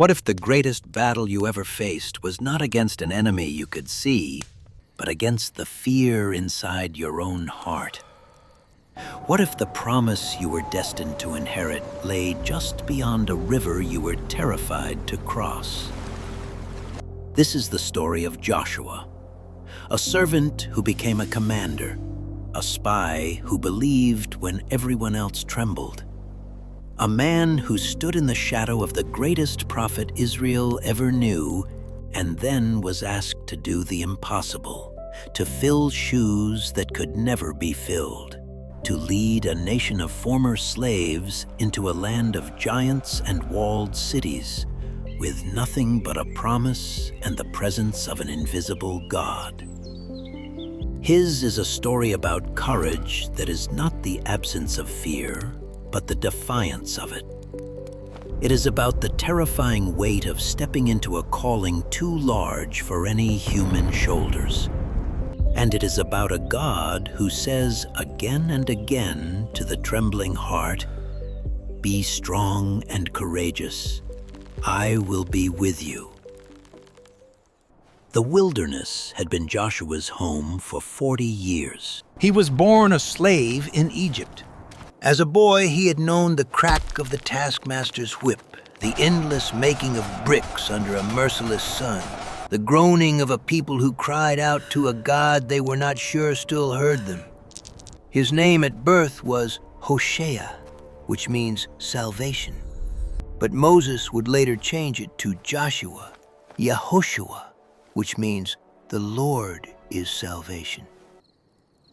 What if the greatest battle you ever faced was not against an enemy you could see, but against the fear inside your own heart? What if the promise you were destined to inherit lay just beyond a river you were terrified to cross? This is the story of Joshua, a servant who became a commander, a spy who believed when everyone else trembled, a man who stood in the shadow of the greatest prophet Israel ever knew and then was asked to do the impossible, to fill shoes that could never be filled, to lead a nation of former slaves into a land of giants and walled cities, with nothing but a promise and the presence of an invisible God. His is a story about courage that is not the absence of fear, but the defiance of it. It is about the terrifying weight of stepping into a calling too large for any human shoulders. And it is about a God who says again and again to the trembling heart, "Be strong and courageous. I will be with you." The wilderness had been Joshua's home for 40 years. He was born a slave in Egypt. As a boy, he had known the crack of the taskmaster's whip, the endless making of bricks under a merciless sun, the groaning of a people who cried out to a God they were not sure still heard them. His name at birth was Hosea, which means salvation. But Moses would later change it to Joshua, Yehoshua, which means the Lord is salvation.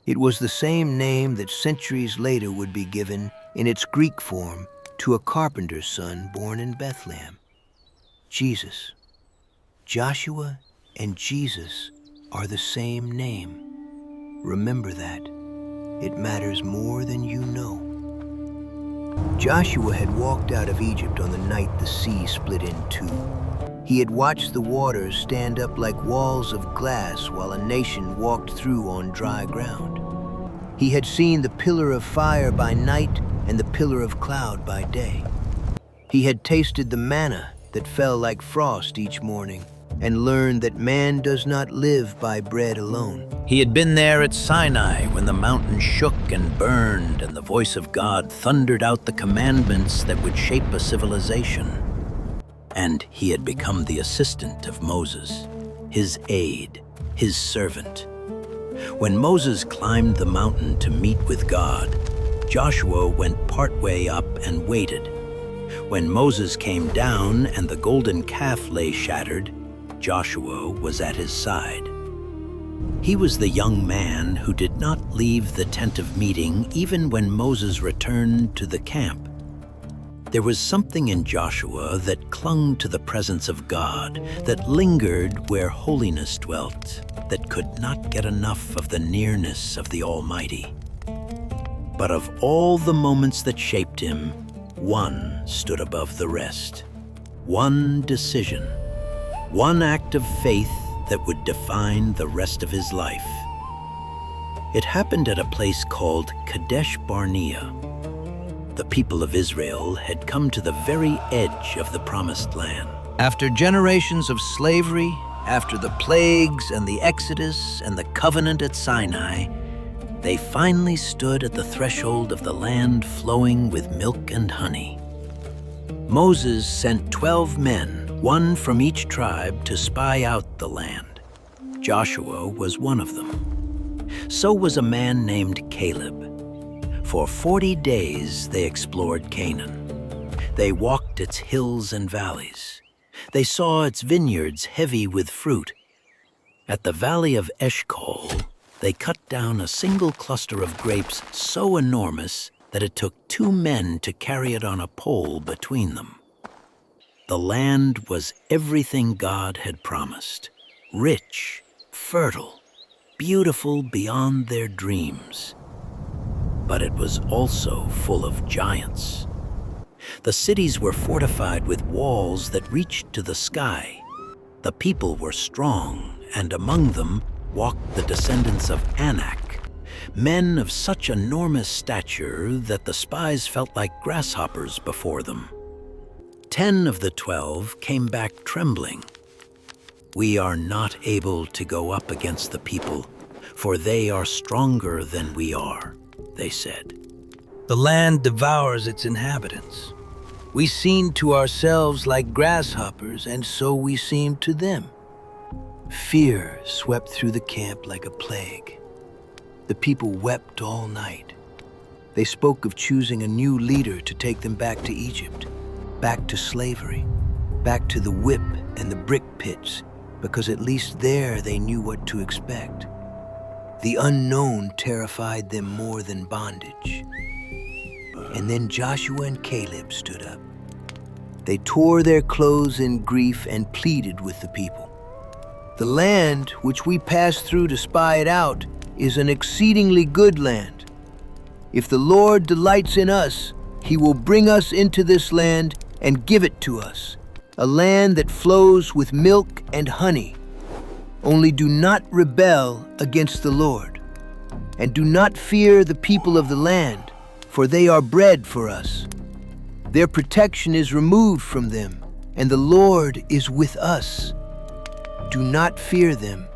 It was the same name that centuries later would be given in its Greek form to a carpenter's son born in Bethlehem, Jesus. Joshua and Jesus are the same name. Remember that. It matters more than you know. Joshua had walked out of Egypt on the night the sea split in two. He had watched the waters stand up like walls of glass while a nation walked through on dry ground. He had seen the pillar of fire by night and the pillar of cloud by day. He had tasted the manna that fell like frost each morning and learned that man does not live by bread alone. He had been there at Sinai when the mountain shook and burned and the voice of God thundered out the commandments that would shape a civilization. And he had become the assistant of Moses, his aide, his servant. When Moses climbed the mountain to meet with God, Joshua went partway up and waited. When Moses came down and the golden calf lay shattered, Joshua was at his side. He was the young man who did not leave the tent of meeting even when Moses returned to the camp. There was something in Joshua that clung to the presence of God, that lingered where holiness dwelt, that could not get enough of the nearness of the Almighty. But of all the moments that shaped him, one stood above the rest. One decision, one act of faith that would define the rest of his life. It happened at a place called Kadesh Barnea. The people of Israel had come to the very edge of the Promised Land. After generations of slavery, after the plagues and the Exodus and the covenant at Sinai, they finally stood at the threshold of the land flowing with milk and honey. Moses sent 12 men, one from each tribe, to spy out the land. Joshua was one of them. So was a man named Caleb. For 40 days they explored Canaan. They walked its hills and valleys. They saw its vineyards heavy with fruit. At the valley of Eshcol, they cut down a single cluster of grapes so enormous that it took 2 men to carry it on a pole between them. The land was everything God had promised: rich, fertile, beautiful beyond their dreams. But it was also full of giants. The cities were fortified with walls that reached to the sky. The people were strong, and among them walked the descendants of Anak, men of such enormous stature that the spies felt like grasshoppers before them. 10 of the 12 came back trembling. "We are not able to go up against the people, for they are stronger than we are," they said. The land devours its inhabitants. We seem to ourselves like grasshoppers, and so we seem to them. Fear swept through the camp like a plague. The people wept all night. They spoke of choosing a new leader to take them back to Egypt, back to slavery, back to the whip and the brick pits, because at least there they knew what to expect. The unknown terrified them more than bondage. And then Joshua and Caleb stood up. They tore their clothes in grief and pleaded with the people. "The land which we passed through to spy it out is an exceedingly good land. If the Lord delights in us, he will bring us into this land and give it to us, a land that flows with milk and honey. Only do not rebel against the Lord, and do not fear the people of the land, for they are bread for us. Their protection is removed from them, and the Lord is with us. Do not fear them.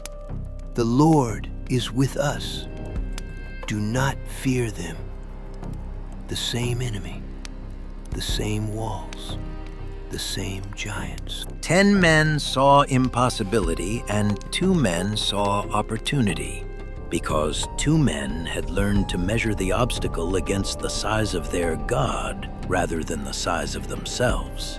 The Lord is with us. Do not fear them." The same enemy, the same walls, the same giants. 10 men saw impossibility and 2 men saw opportunity, because 2 men had learned to measure the obstacle against the size of their God rather than the size of themselves.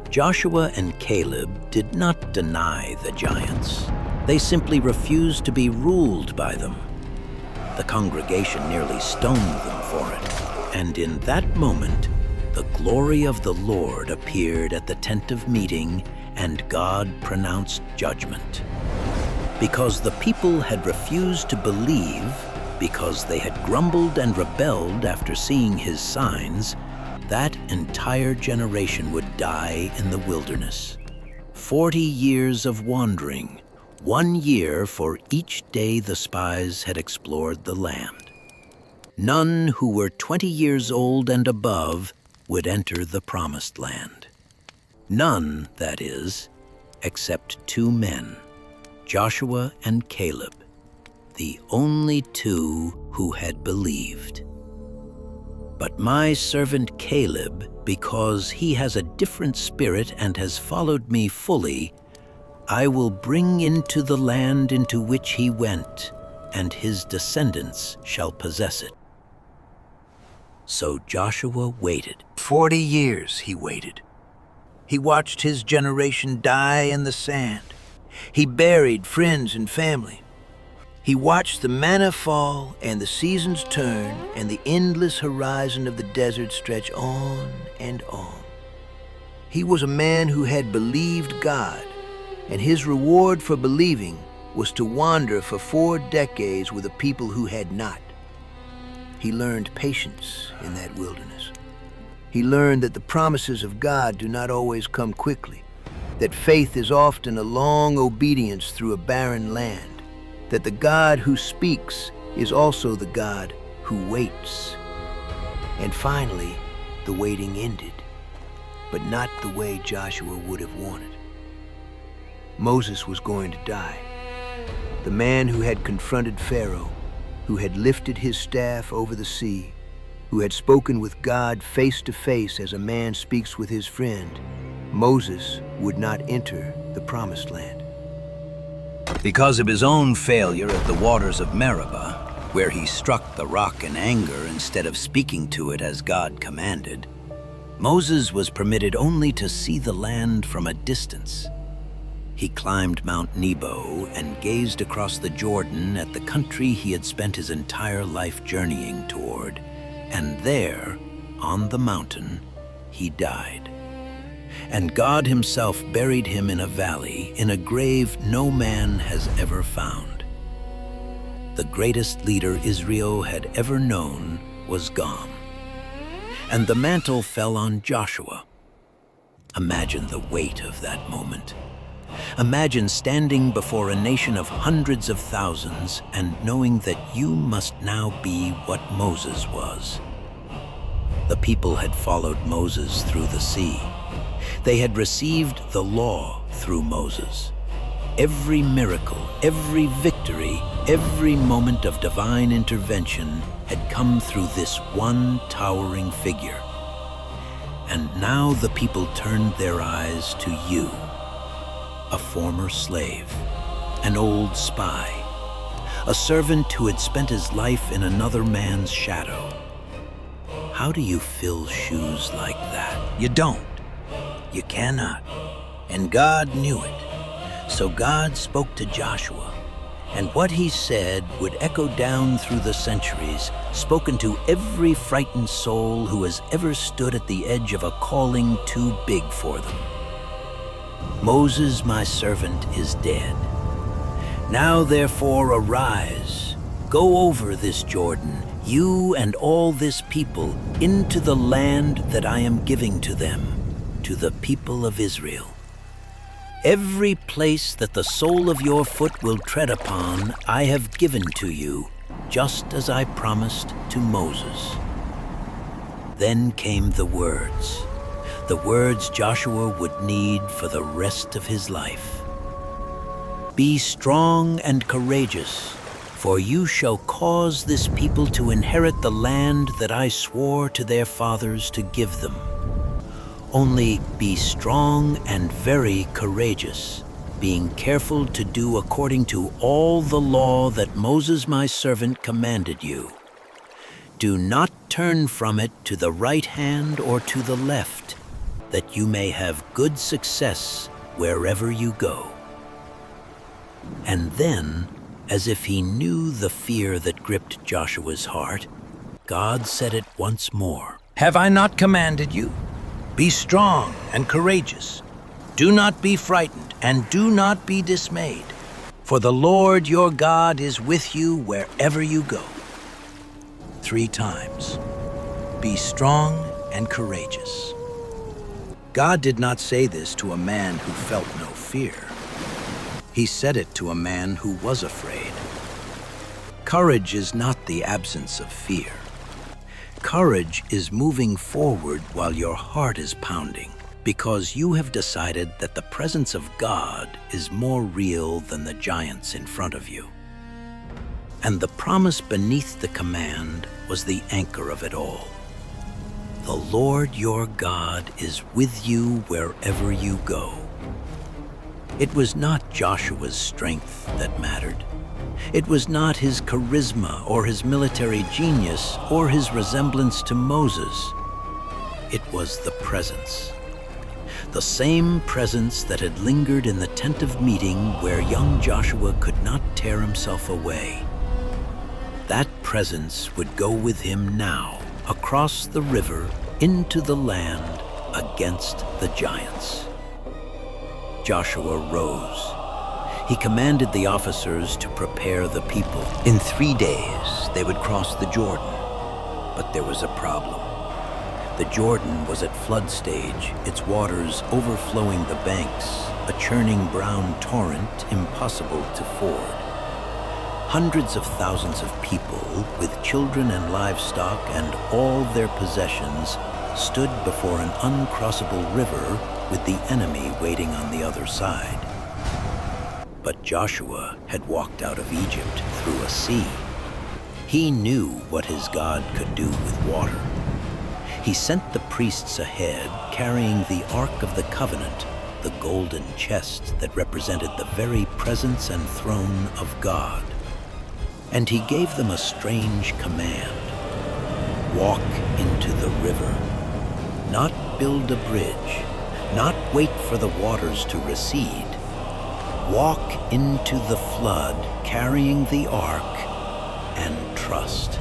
Joshua and Caleb did not deny the giants. They simply refused to be ruled by them. The congregation nearly stoned them for it, and in that moment, the glory of the Lord appeared at the tent of meeting, and God pronounced judgment. Because the people had refused to believe, because they had grumbled and rebelled after seeing his signs, that entire generation would die in the wilderness. 40 years of wandering, 1 year for each day the spies had explored the land. None who were 20 years old and above would enter the promised land. None, that is, except 2 men, Joshua and Caleb, the only 2 who had believed. But my servant Caleb, because he has a different spirit and has followed me fully, I will bring into the land into which he went, and his descendants shall possess it." So Joshua waited. 40 years he waited. He watched his generation die in the sand. He buried friends and family. He watched the manna fall and the seasons turn and the endless horizon of the desert stretch on and on. He was a man who had believed God, and his reward for believing was to wander for 4 decades with a people who had not. He learned patience in that wilderness. He learned that the promises of God do not always come quickly, that faith is often a long obedience through a barren land, that the God who speaks is also the God who waits. And finally, the waiting ended, but not the way Joshua would have wanted. Moses was going to die. The man who had confronted Pharaoh, who had lifted his staff over the sea, who had spoken with God face to face as a man speaks with his friend, Moses would not enter the promised land. Because of his own failure at the waters of Meribah, where he struck the rock in anger instead of speaking to it as God commanded, Moses was permitted only to see the land from a distance. He climbed Mount Nebo and gazed across the Jordan at the country he had spent his entire life journeying toward, and there, on the mountain, he died. And God himself buried him in a valley, in a grave no man has ever found. The greatest leader Israel had ever known was gone. And the mantle fell on Joshua. Imagine the weight of that moment. Imagine standing before a nation of hundreds of thousands and knowing that you must now be what Moses was. The people had followed Moses through the sea. They had received the law through Moses. Every miracle, every victory, every moment of divine intervention had come through this one towering figure. And now the people turned their eyes to you, a former slave, an old spy, a servant who had spent his life in another man's shadow. How do you fill shoes like that? You don't. You cannot. And God knew it. So God spoke to Joshua, and what he said would echo down through the centuries, spoken to every frightened soul who has ever stood at the edge of a calling too big for them. Moses, my servant, is dead. Now therefore arise, go over this Jordan, you and all this people, into the land that I am giving to them, to the people of Israel. Every place that the sole of your foot will tread upon, I have given to you, just as I promised to Moses. Then came the words Joshua would need for the rest of his life. Be strong and courageous, for you shall cause this people to inherit the land that I swore to their fathers to give them. Only be strong and very courageous, being careful to do according to all the law that Moses my servant commanded you. Do not turn from it to the right hand or to the left, that you may have good success wherever you go. And then, as if he knew the fear that gripped Joshua's heart, God said it once more. Have I not commanded you? Be strong and courageous. Do not be frightened and do not be dismayed, for the Lord your God is with you wherever you go. 3 times. Be strong and courageous. God did not say this to a man who felt no fear. He said it to a man who was afraid. Courage is not the absence of fear. Courage is moving forward while your heart is pounding, because you have decided that the presence of God is more real than the giants in front of you. And the promise beneath the command was the anchor of it all. The Lord your God is with you wherever you go. It was not Joshua's strength that mattered. It was not his charisma or his military genius or his resemblance to Moses. It was the presence. The same presence that had lingered in the tent of meeting where young Joshua could not tear himself away. That presence would go with him now, across the river, into the land, against the giants. Joshua rose. He commanded the officers to prepare the people. In 3 days, they would cross the Jordan. But there was a problem. The Jordan was at flood stage, its waters overflowing the banks, a churning brown torrent impossible to ford. Hundreds of thousands of people, with children and livestock and all their possessions, stood before an uncrossable river with the enemy waiting on the other side. But Joshua had walked out of Egypt through a sea. He knew what his God could do with water. He sent the priests ahead, carrying the Ark of the Covenant, the golden chest that represented the very presence and throne of God. And he gave them a strange command. Walk into the river. Not build a bridge. Not wait for the waters to recede. Walk into the flood, carrying the ark, and trust.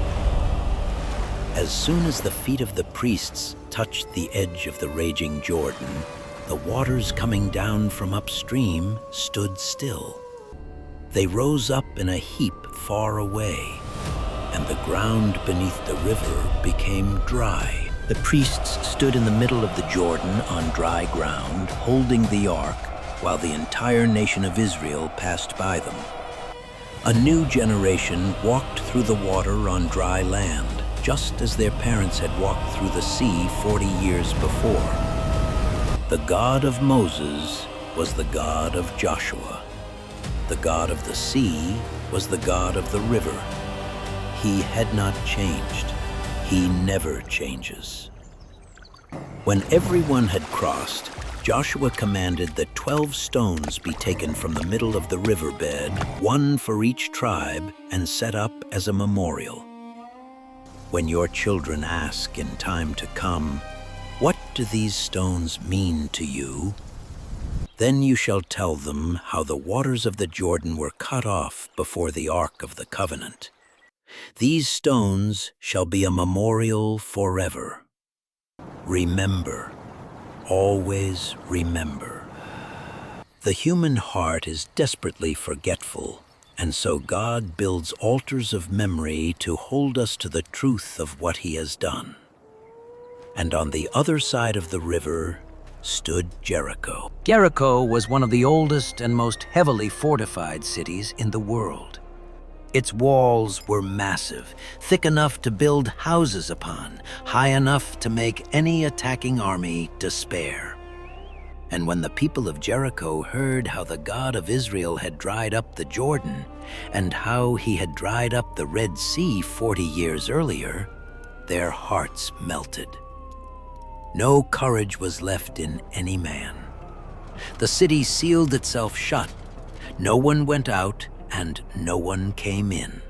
As soon as the feet of the priests touched the edge of the raging Jordan, the waters coming down from upstream stood still. They rose up in a heap far away, and the ground beneath the river became dry. The priests stood in the middle of the Jordan on dry ground, holding the ark, while the entire nation of Israel passed by them. A new generation walked through the water on dry land, just as their parents had walked through the sea 40 years before. The God of Moses was the God of Joshua. The God of the sea was the God of the river. He had not changed. He never changes. When everyone had crossed, Joshua commanded that 12 stones be taken from the middle of the riverbed, one for each tribe, and set up as a memorial. When your children ask in time to come, "What do these stones mean to you?" then you shall tell them how the waters of the Jordan were cut off before the Ark of the Covenant. These stones shall be a memorial forever. Remember, always remember. The human heart is desperately forgetful, and so God builds altars of memory to hold us to the truth of what He has done. And on the other side of the river stood Jericho. Jericho was one of the oldest and most heavily fortified cities in the world. Its walls were massive, thick enough to build houses upon, high enough to make any attacking army despair. And when the people of Jericho heard how the God of Israel had dried up the Jordan, and how He had dried up the Red Sea 40 years earlier, their hearts melted. No courage was left in any man. The city sealed itself shut. No one went out, and no one came in.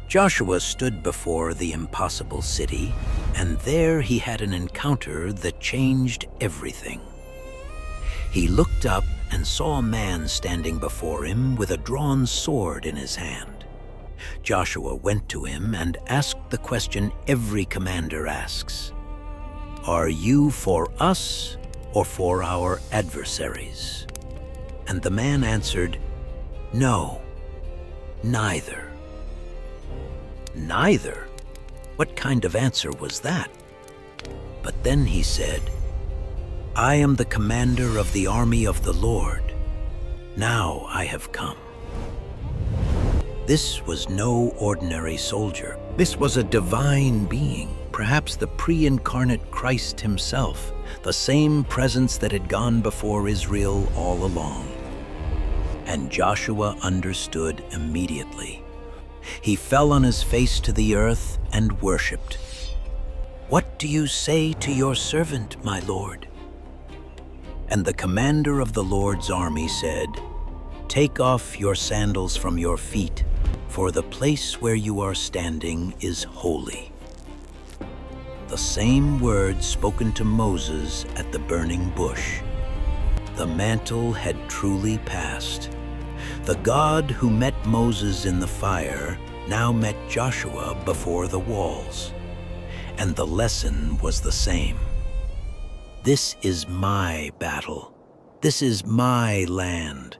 Joshua stood before the impossible city, and there he had an encounter that changed everything. He looked up and saw a man standing before him with a drawn sword in his hand. Joshua went to him and asked the question every commander asks: "Are you for us or for our adversaries?" And the man answered, "No, neither." Neither? What kind of answer was that? But then he said, "I am the commander of the army of the Lord. Now I have come." This was no ordinary soldier. This was a divine being, perhaps the pre-incarnate Christ Himself, the same presence that had gone before Israel all along. And Joshua understood immediately. He fell on his face to the earth and worshipped. "What do you say to your servant, my Lord?" And the commander of the Lord's army said, "Take off your sandals from your feet, for the place where you are standing is holy." The same words spoken to Moses at the burning bush. The mantle had truly passed. The God who met Moses in the fire now met Joshua before the walls. And the lesson was the same. This is my battle. This is my land.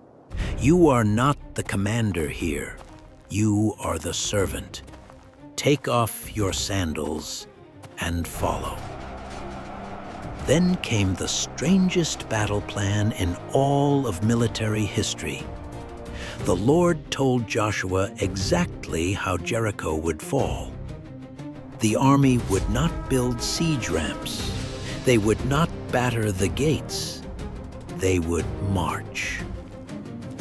You are not the commander here. You are the servant. Take off your sandals and follow. Then came the strangest battle plan in all of military history. The Lord told Joshua exactly how Jericho would fall. The army would not build siege ramps. They would not batter the gates. They would march.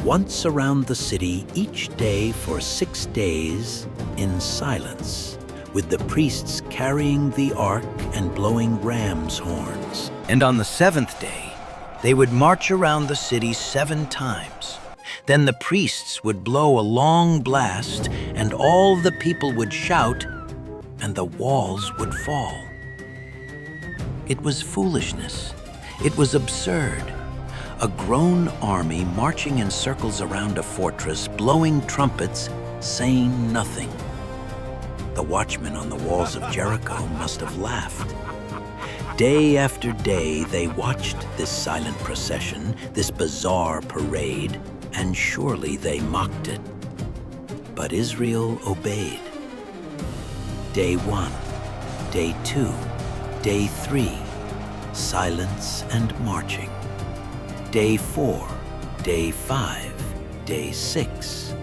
Once around the city each day for 6 days in silence, with the priests carrying the ark and blowing ram's horns. And on the 7th day, they would march around the city 7 times. Then the priests would blow a long blast, and all the people would shout, and the walls would fall. It was foolishness. It was absurd. A grown army marching in circles around a fortress, blowing trumpets, saying nothing. The watchmen on the walls of Jericho must have laughed. Day after day, they watched this silent procession, this bizarre parade, and surely they mocked it. But Israel obeyed. Day 1, day 2, day 3, silence and marching. Day 4, day 5, day 6,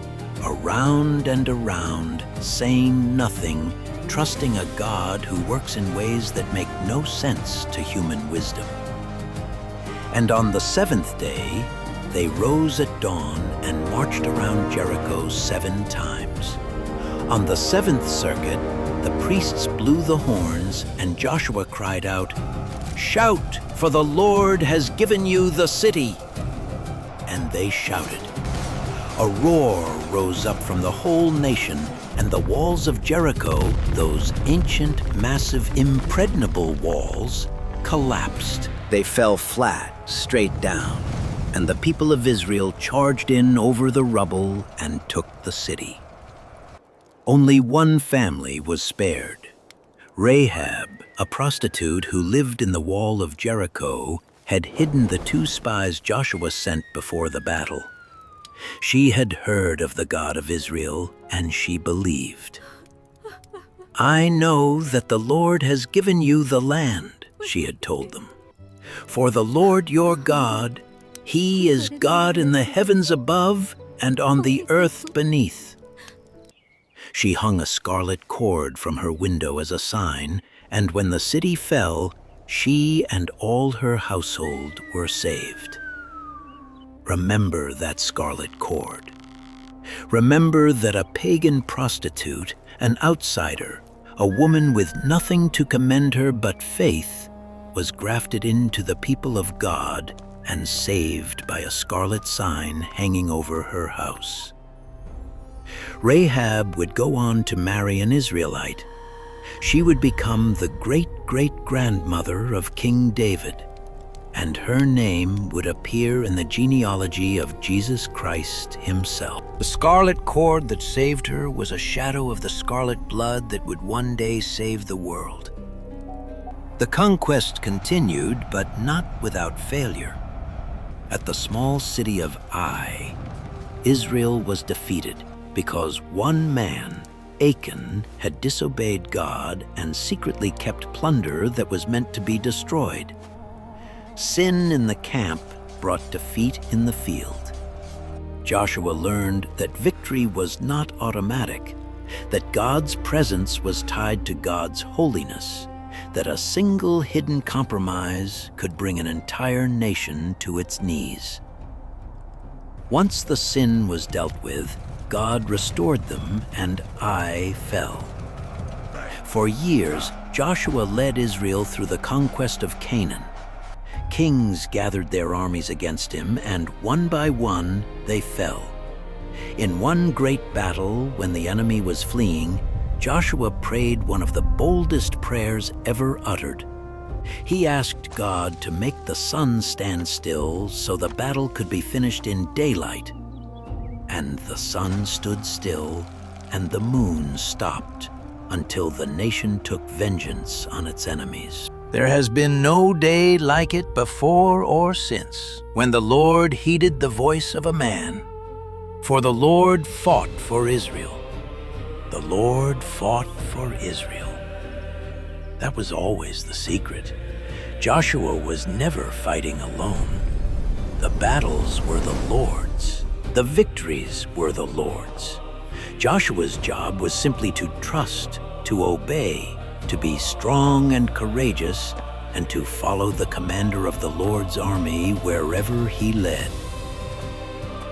around and around, saying nothing, trusting a God who works in ways that make no sense to human wisdom. And on the seventh day, they rose at dawn and marched around Jericho 7 times. On the 7th circuit, the priests blew the horns, and Joshua cried out, "Shout, for the Lord has given you the city!" And they shouted. A roar rose up from the whole nation, and the walls of Jericho, those ancient, massive, impregnable walls, collapsed. They fell flat, straight down, and the people of Israel charged in over the rubble and took the city. Only one family was spared. Rahab, a prostitute who lived in the wall of Jericho, had hidden the 2 spies Joshua sent before the battle. She had heard of the God of Israel, and she believed. "I know that the Lord has given you the land," she had told them. "For the Lord your God, He is God in the heavens above and on the earth beneath." She hung a scarlet cord from her window as a sign, and when the city fell, she and all her household were saved. Remember that scarlet cord. Remember that a pagan prostitute, an outsider, a woman with nothing to commend her but faith, was grafted into the people of God and saved by a scarlet sign hanging over her house. Rahab would go on to marry an Israelite. She would become the great-great-grandmother of King David, and her name would appear in the genealogy of Jesus Christ himself. The scarlet cord that saved her was a shadow of the scarlet blood that would one day save the world. The conquest continued, but not without failure. At the small city of Ai, Israel was defeated because one man, Achan, had disobeyed God and secretly kept plunder that was meant to be destroyed. Sin in the camp brought defeat in the field. Joshua learned that victory was not automatic, that God's presence was tied to God's holiness, that a single hidden compromise could bring an entire nation to its knees. Once the sin was dealt with, God restored them, and Ai fell. For years, Joshua led Israel through the conquest of Canaan. Kings gathered their armies against him, and one by one, they fell. In one great battle, when the enemy was fleeing, Joshua prayed one of the boldest prayers ever uttered. He asked God to make the sun stand still so the battle could be finished in daylight. And the sun stood still, and the moon stopped, until the nation took vengeance on its enemies. There has been no day like it before or since, when the Lord heeded the voice of a man. For the Lord fought for Israel. The Lord fought for Israel. That was always the secret. Joshua was never fighting alone. The battles were the Lord's. The victories were the Lord's. Joshua's job was simply to trust, to obey, to be strong and courageous, and to follow the commander of the Lord's army wherever he led.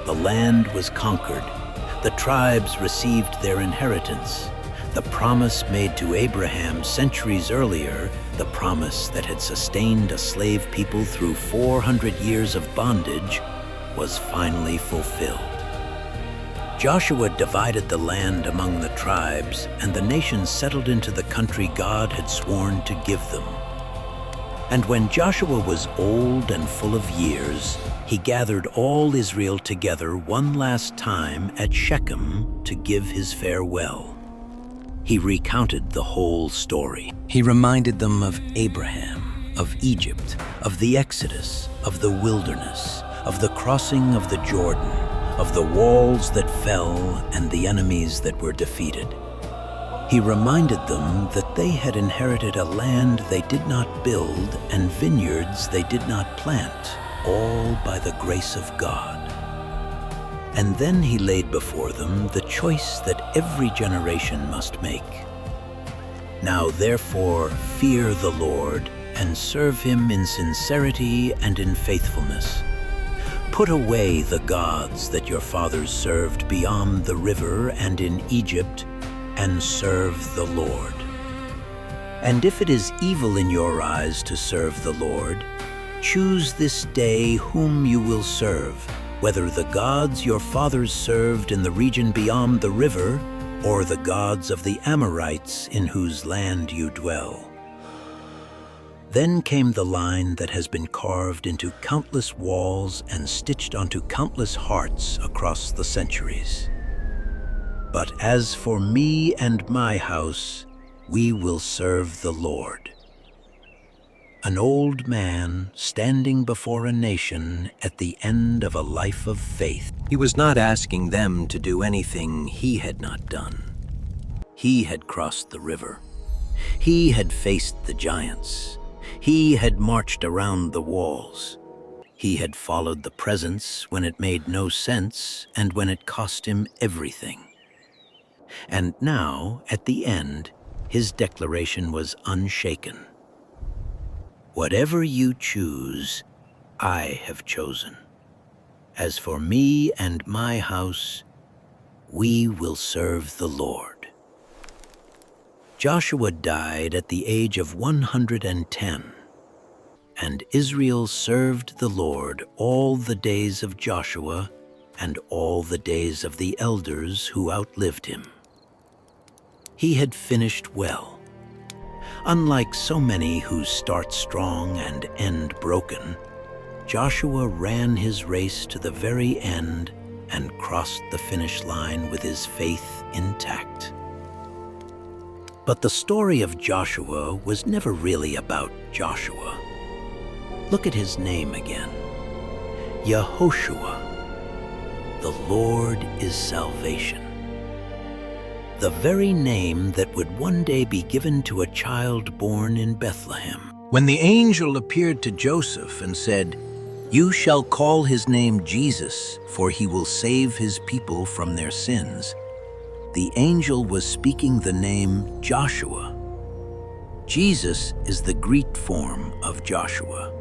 The land was conquered. The tribes received their inheritance. The promise made to Abraham centuries earlier, the promise that had sustained a slave people through 400 years of bondage, was finally fulfilled. Joshua divided the land among the tribes, and the nations settled into the country God had sworn to give them. And when Joshua was old and full of years, he gathered all Israel together one last time at Shechem to give his farewell. He recounted the whole story. He reminded them of Abraham, of Egypt, of the Exodus, of the wilderness, of the crossing of the Jordan, of the walls that fell and the enemies that were defeated. He reminded them that they had inherited a land they did not build and vineyards they did not plant, all by the grace of God. And then he laid before them the choice that every generation must make. Now therefore fear the Lord and serve him in sincerity and in faithfulness. Put away the gods that your fathers served beyond the river and in Egypt, and serve the Lord. And if it is evil in your eyes to serve the Lord, choose this day whom you will serve, whether the gods your fathers served in the region beyond the river, or the gods of the Amorites in whose land you dwell. Then came the line that has been carved into countless walls and stitched onto countless hearts across the centuries. But as for me and my house, we will serve the Lord. An old man standing before a nation at the end of a life of faith. He was not asking them to do anything he had not done. He had crossed the river. He had faced the giants. He had marched around the walls. He had followed the presence when it made no sense and when it cost him everything. And now, at the end, his declaration was unshaken. Whatever you choose, I have chosen. As for me and my house, we will serve the Lord. Joshua died at the age of 110, and Israel served the Lord all the days of Joshua and all the days of the elders who outlived him. He had finished well. Unlike so many who start strong and end broken, Joshua ran his race to the very end and crossed the finish line with his faith intact. But the story of Joshua was never really about Joshua. Look at his name again. Yehoshua. The Lord is salvation. The very name that would one day be given to a child born in Bethlehem. When the angel appeared to Joseph and said, "You shall call his name Jesus, for he will save his people from their sins," the angel was speaking the name Joshua. Jesus is the Greek form of Joshua.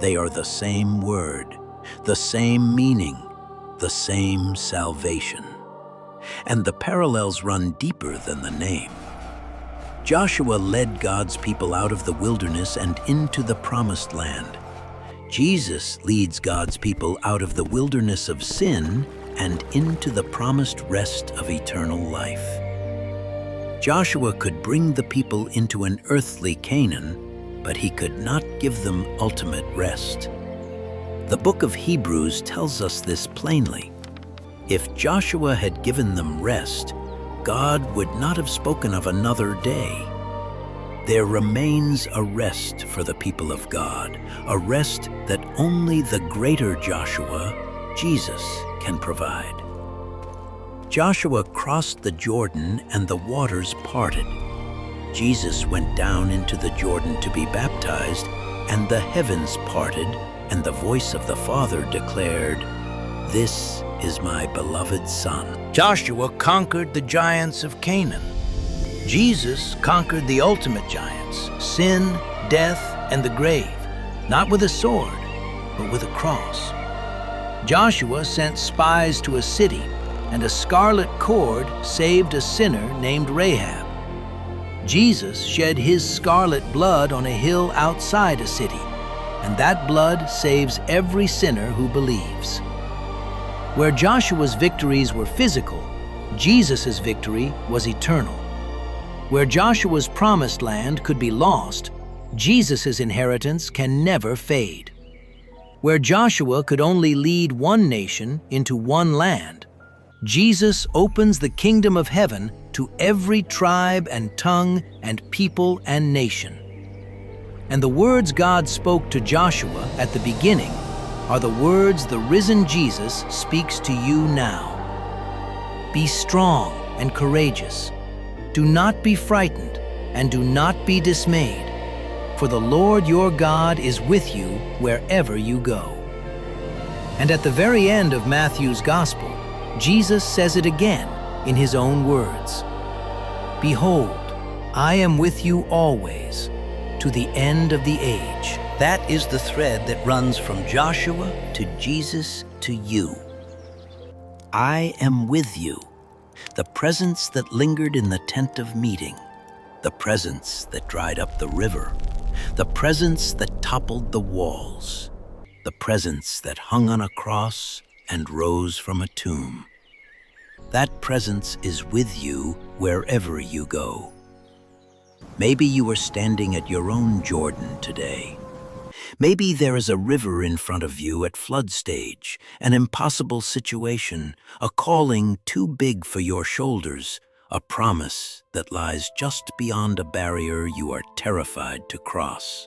They are the same word, the same meaning, the same salvation. And the parallels run deeper than the name. Joshua led God's people out of the wilderness and into the promised land. Jesus leads God's people out of the wilderness of sin and into the promised rest of eternal life. Joshua could bring the people into an earthly Canaan, but he could not give them ultimate rest. The book of Hebrews tells us this plainly. If Joshua had given them rest, God would not have spoken of another day. There remains a rest for the people of God, a rest that only the greater Joshua, Jesus, can provide. Joshua crossed the Jordan and the waters parted. Jesus went down into the Jordan to be baptized, and the heavens parted, and the voice of the Father declared, "This is my beloved Son." Joshua conquered the giants of Canaan. Jesus conquered the ultimate giants, sin, death, and the grave, not with a sword, but with a cross. Joshua sent spies to a city, and a scarlet cord saved a sinner named Rahab. Jesus shed his scarlet blood on a hill outside a city, and that blood saves every sinner who believes. Where Joshua's victories were physical, Jesus' victory was eternal. Where Joshua's promised land could be lost, Jesus' inheritance can never fade. Where Joshua could only lead one nation into one land, Jesus opens the kingdom of heaven to every tribe and tongue and people and nation. And the words God spoke to Joshua at the beginning are the words the risen Jesus speaks to you now. Be strong and courageous. Do not be frightened and do not be dismayed, for the Lord your God is with you wherever you go. And at the very end of Matthew's Gospel, Jesus says it again in his own words. Behold, I am with you always, to to the end of the age. That is the thread that runs from Joshua to Jesus to you. I am with you, the presence that lingered in the tent of meeting, the presence that dried up the river, the presence that toppled the walls, the presence that hung on a cross and rose from a tomb. That presence is with you wherever you go. Maybe you are standing at your own Jordan today. Maybe there is a river in front of you at flood stage, an impossible situation, a calling too big for your shoulders, a promise that lies just beyond a barrier you are terrified to cross.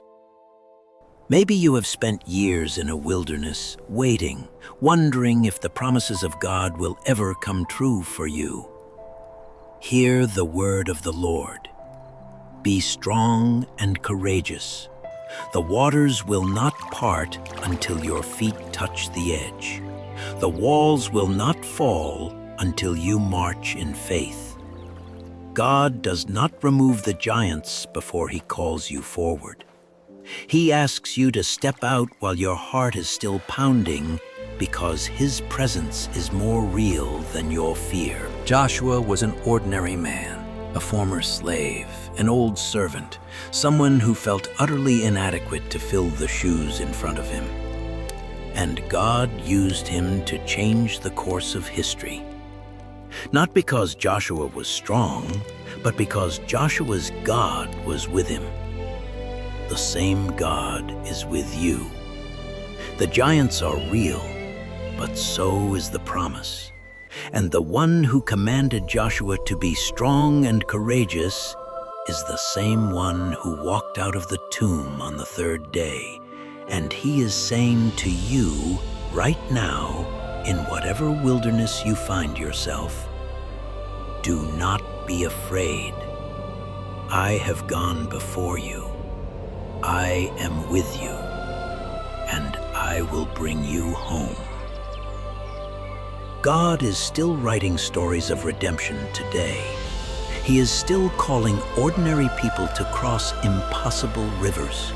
Maybe you have spent years in a wilderness, waiting, wondering if the promises of God will ever come true for you. Hear the word of the Lord. Be strong and courageous. The waters will not part until your feet touch the edge. The walls will not fall until you march in faith. God does not remove the giants before He calls you forward. He asks you to step out while your heart is still pounding because His presence is more real than your fear. Joshua was an ordinary man, a former slave, an old servant, someone who felt utterly inadequate to fill the shoes in front of him. And God used him to change the course of history. Not because Joshua was strong, but because Joshua's God was with him. The same God is with you. The giants are real, but so is the promise. And the one who commanded Joshua to be strong and courageous is the same one who walked out of the tomb on the third day. And He is saying to you right now, in whatever wilderness you find yourself, do not be afraid. I have gone before you. I am with you, and I will bring you home. God is still writing stories of redemption today. He is still calling ordinary people to cross impossible rivers.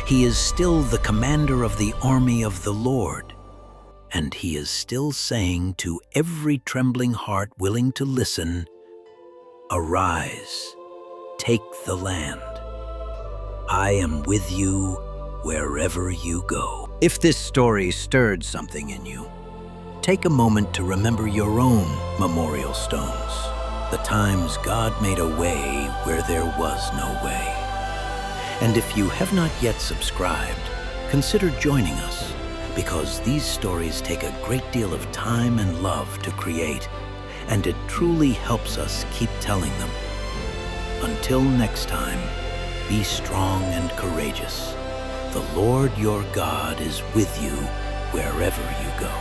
He is still the commander of the army of the Lord, and He is still saying to every trembling heart willing to listen, arise, take the land. I am with you wherever you go. If this story stirred something in you, take a moment to remember your own memorial stones, the times God made a way where there was no way. And if you have not yet subscribed, consider joining us, because these stories take a great deal of time and love to create, and it truly helps us keep telling them. Until next time, be strong and courageous. The Lord your God is with you wherever you go.